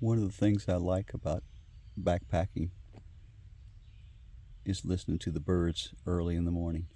One of the things I like about backpacking is listening to the birds early in the morning.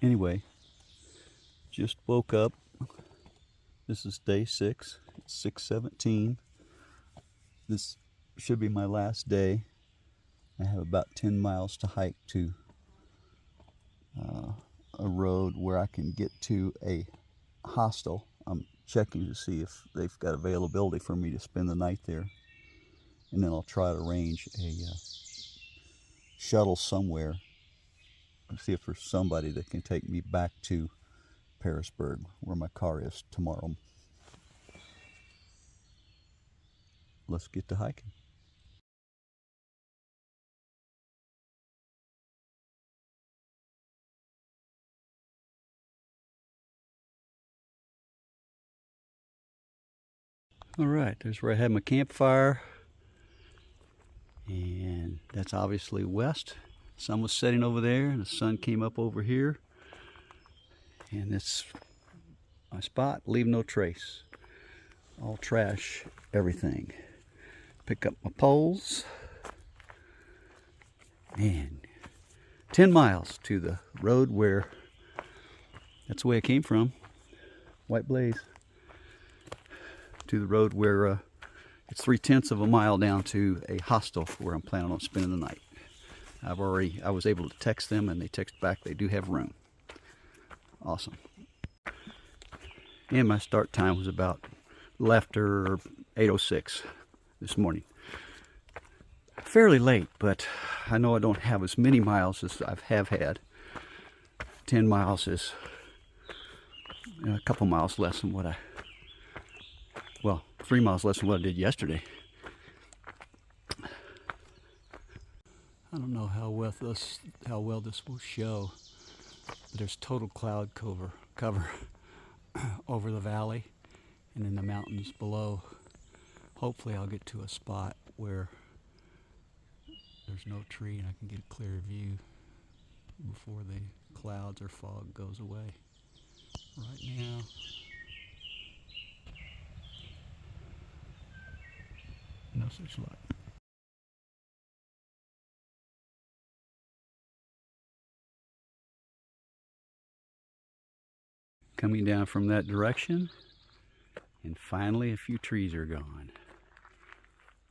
Anyway, just woke up. This is day 6. It's 6:17. This should be my last day. I have about 10 miles to hike to a road where I can get to a hostel. I'm checking to see if they've got availability for me to spend the night there. And then I'll try to arrange a shuttle somewhere and see if there's somebody that can take me back to Pearisburg, where my car is, tomorrow. Let's get to hiking. All right, there's where I had my campfire, and that's obviously west. Sun was setting over there, and the sun came up over here, and it's my spot. Leave no trace. All trash, everything. Pick up my poles, and 10 miles to the road where, that's the way I came from, White Blaze, to the road where it's 3/10 of a mile down to a hostel where I'm planning on spending the night. I was able to text them, and they text back they do have room. Awesome. And my start time was about after 8:06 this morning. Fairly late, but I know I don't have as many miles as I have had. 10 miles is a couple miles less than 3 miles less than what I did yesterday. I don't know how well this will show, but there's total cloud cover over the valley and in the mountains below. Hopefully I'll get to a spot where there's no tree and I can get a clear view before the clouds or fog goes away. Right now, no such luck. Coming down from that direction, and finally a few trees are gone.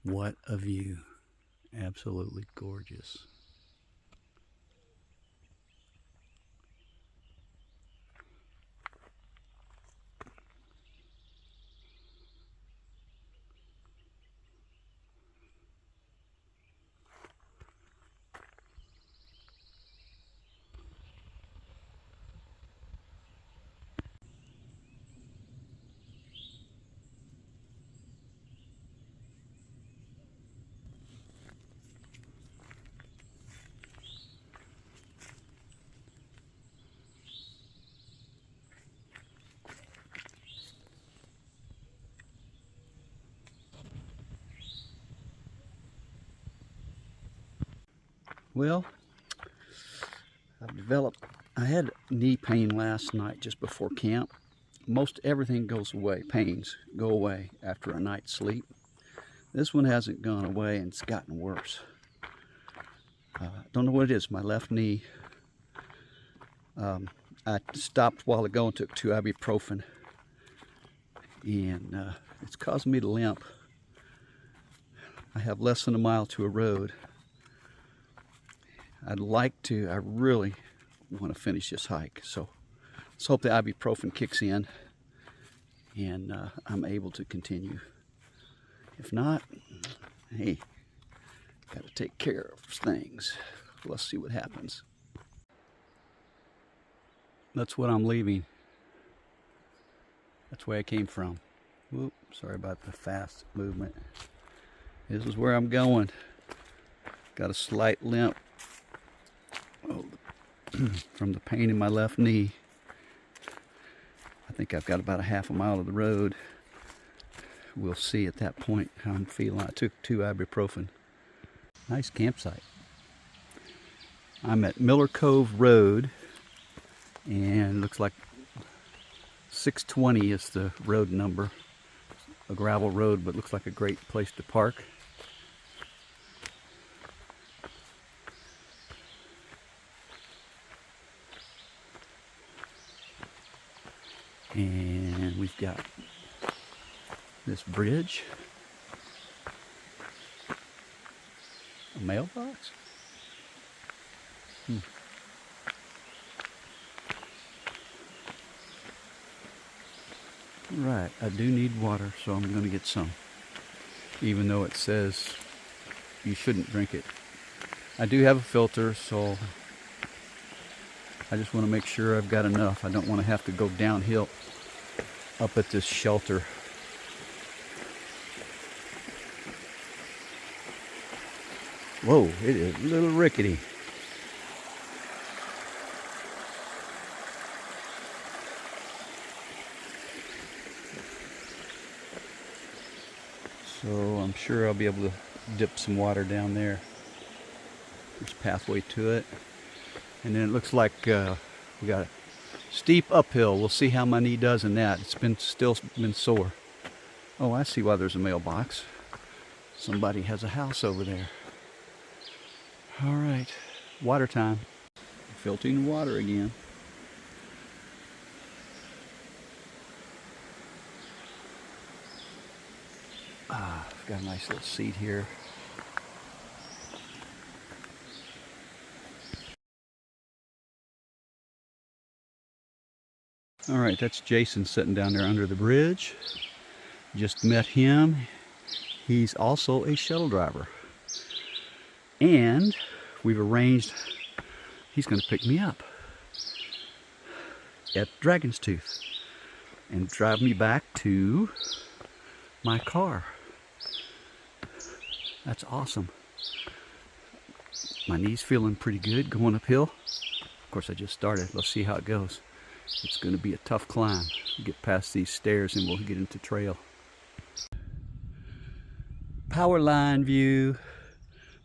What a view. Absolutely gorgeous. Well, I had knee pain last night just before camp. Most everything goes away, pains go away after a night's sleep. This one hasn't gone away, and it's gotten worse. Don't know what it is, my left knee. I stopped a while ago and took 2 ibuprofen, and it's causing me to limp. I have less than a mile to a road, I really want to finish this hike. So let's hope the ibuprofen kicks in and I'm able to continue. If not, hey, got to take care of things. Let's see what happens. That's what I'm leaving. That's where I came from. Whoop, sorry about the fast movement. This is where I'm going. Got a slight limp from the pain in my left knee. I think I've got about a half a mile of the road. We'll see at that point how I'm feeling. I took 2 ibuprofen. Nice campsite. I'm at Miller Cove Road, and it looks like 620 is the road number. A gravel road, but looks like a great place to park. And we've got this bridge, a mailbox. Right, I do need water, so I'm going to get some, even though it says you shouldn't drink it. I do have a filter, so I just want to make sure I've got enough. I don't want to have to go downhill up at this shelter. Whoa, it is a little rickety. So I'm sure I'll be able to dip some water down there. There's a pathway to it. And then it looks like we got a steep uphill. We'll see how my knee does in that. It's still been sore. Oh, I see why there's a mailbox. Somebody has a house over there. All right, water time. Filtering water again. I've got a nice little seat here. All right, that's Jason sitting down there under the bridge. Just met him. He's also a shuttle driver. And we've arranged, he's going to pick me up at Dragon's Tooth and drive me back to my car. That's awesome. My knee's feeling pretty good going uphill. Of course, I just started. Let's see how it goes. It's going to be a tough climb. We'll get past these stairs and we'll get into trail. Power line view.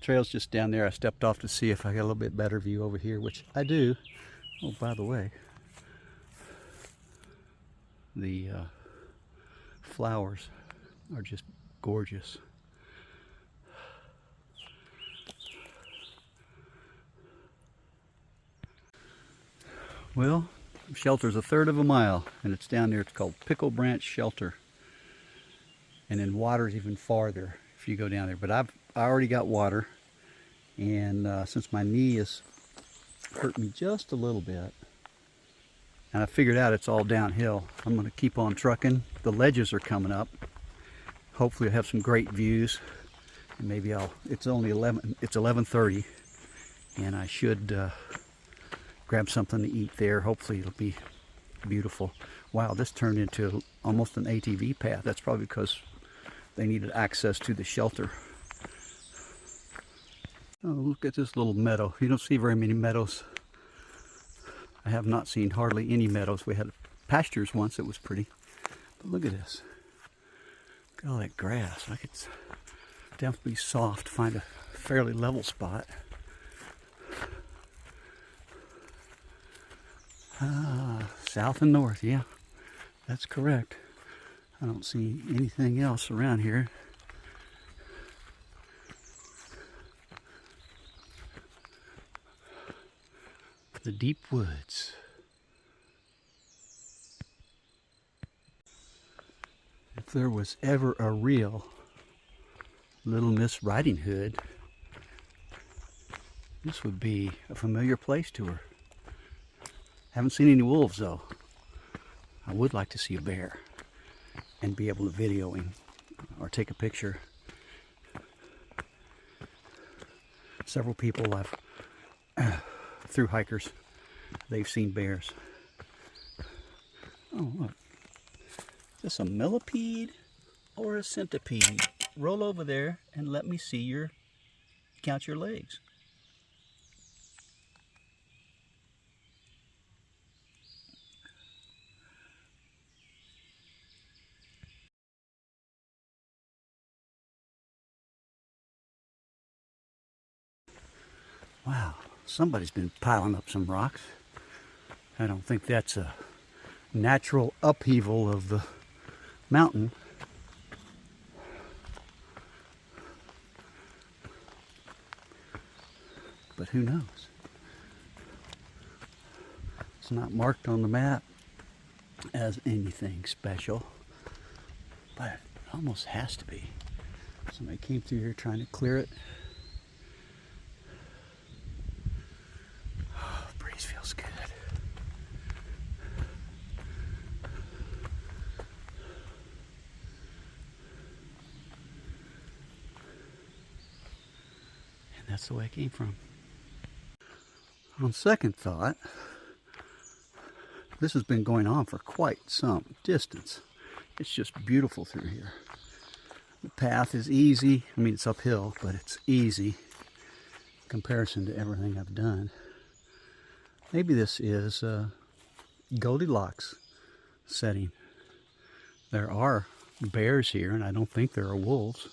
Trail's just down there. I stepped off to see if I got a little bit better view over here, which I do. Oh, by the way, the flowers are just gorgeous. Well, the shelter's a third of a mile, and it's down there. It's called Pickle Branch Shelter. And then water's even farther if you go down there. But I already got water, and since my knee has hurt me just a little bit, and I figured out it's all downhill, I'm going to keep on trucking. The ledges are coming up. Hopefully I'll have some great views, and maybe it's only 11:30, and I should grab something to eat there. Hopefully it'll be beautiful. Wow, this turned into almost an ATV path. That's probably because they needed access to the shelter. Oh, look at this little meadow. You don't see very many meadows. I have not seen hardly any meadows. We had pastures once. It was pretty. But look at this. Look at all that grass. I could definitely be soft, find a fairly level spot. South and north, yeah, that's correct. I don't see anything else around here. The deep woods. If there was ever a real Little Miss Riding Hood, This would be a familiar place to her. Haven't seen any wolves though. I would like to see a bear and be able to video him or take a picture. Several people through hikers, they've seen bears. Oh look, is this a millipede or a centipede? Roll over there and let me see count your legs. Wow, somebody's been piling up some rocks. I don't think that's a natural upheaval of the mountain. But who knows? It's not marked on the map as anything special, but it almost has to be. Somebody came through here trying to clear it. Oh, the breeze feels good. And that's the way it came from. On second thought, this has been going on for quite some distance. It's just beautiful through here. The path is easy. I mean, it's uphill, but it's easy in comparison to everything I've done. Maybe this is Goldilocks setting. There are bears here, and I don't think there are wolves.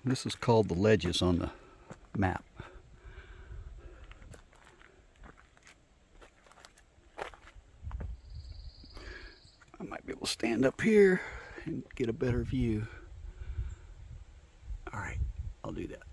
This is called the ledges on the map. I might be able to stand up here and get a better view. All right, I'll do that.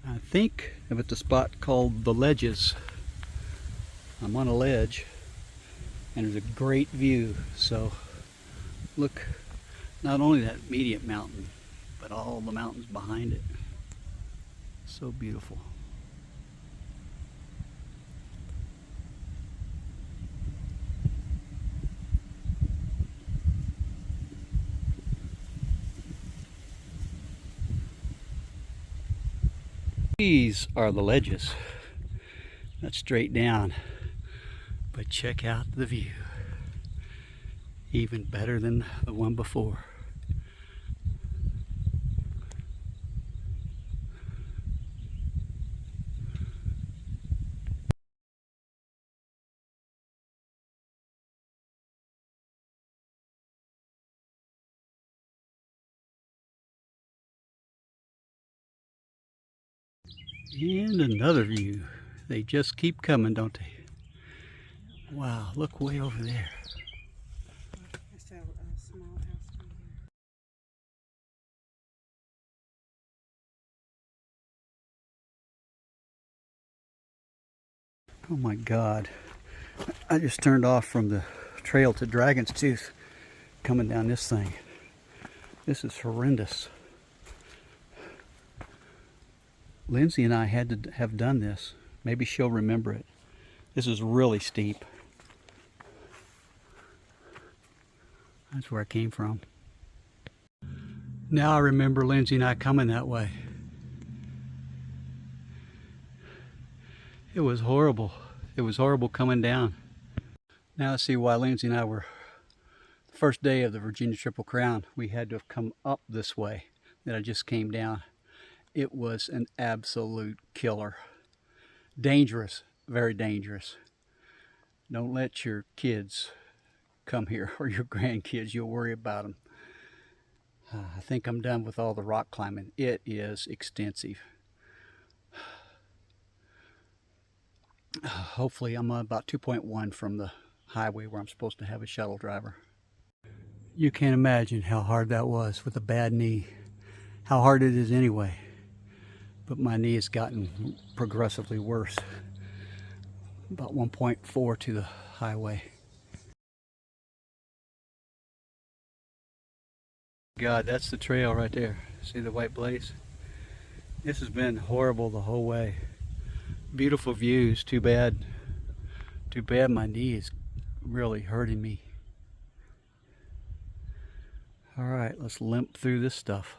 I think I'm at the spot called the Ledges. I'm on a ledge and there's a great view. So look, not only that immediate mountain, but all the mountains behind it. So beautiful. These are the ledges. That's straight down. But check out the view. Even better than the one before. And another view. They just keep coming, don't they? Wow, look way over there. It's a small house down here. Oh my God. I just turned off from the trail to Dragon's Tooth coming down this thing. This is horrendous. Lindsay and I had to have done this. Maybe she'll remember it. This is really steep. That's where I came from. Now I remember Lindsay and I coming that way. It was horrible. It was horrible coming down. Now I see why Lindsay and I were, the first day of the Virginia Triple Crown, we had to have come up this way that I just came down. It was an absolute killer. Dangerous, very dangerous. Don't let your kids come here or your grandkids. You'll worry about them. I think I'm done with all the rock climbing. It is extensive. Hopefully I'm about 2.1 from the highway where I'm supposed to have a shuttle driver. You can't imagine how hard that was with a bad knee. How hard it is anyway. But my knee has gotten progressively worse. About 1.4 to the highway. God, that's the trail right there. See the white blaze? This has been horrible the whole way. Beautiful views, too bad my knee is really hurting me. All right, let's limp through this stuff.